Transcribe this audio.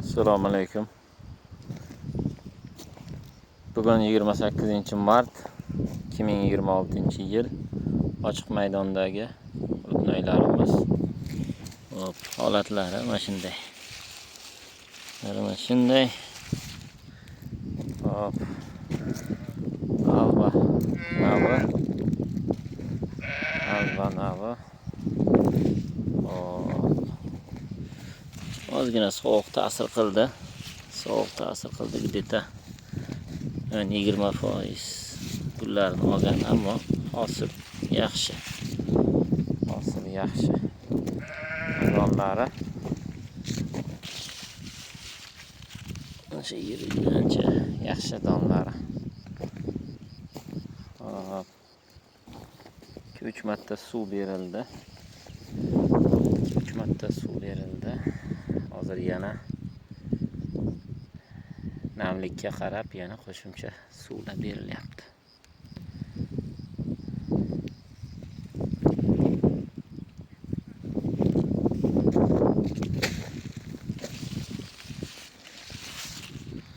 Assalomu alaykum. Bugun 28-mart 2026-yil. Ochiq maydondagi o'tnoylarimiz. Hop, holatlari mana shunday. Mana shunday. Hop. Alba. Nava. Ozgina sovuq ta'sir qildi. Где-то 20% pullarni olgan, ammo hosil yaxshi. Donlari o'sha yerigancha yaxshi donlari. Hop. 2-3 marta suv berildi. Hozir yana namlikka qarab yana qo'shimcha suvlar berilyapti.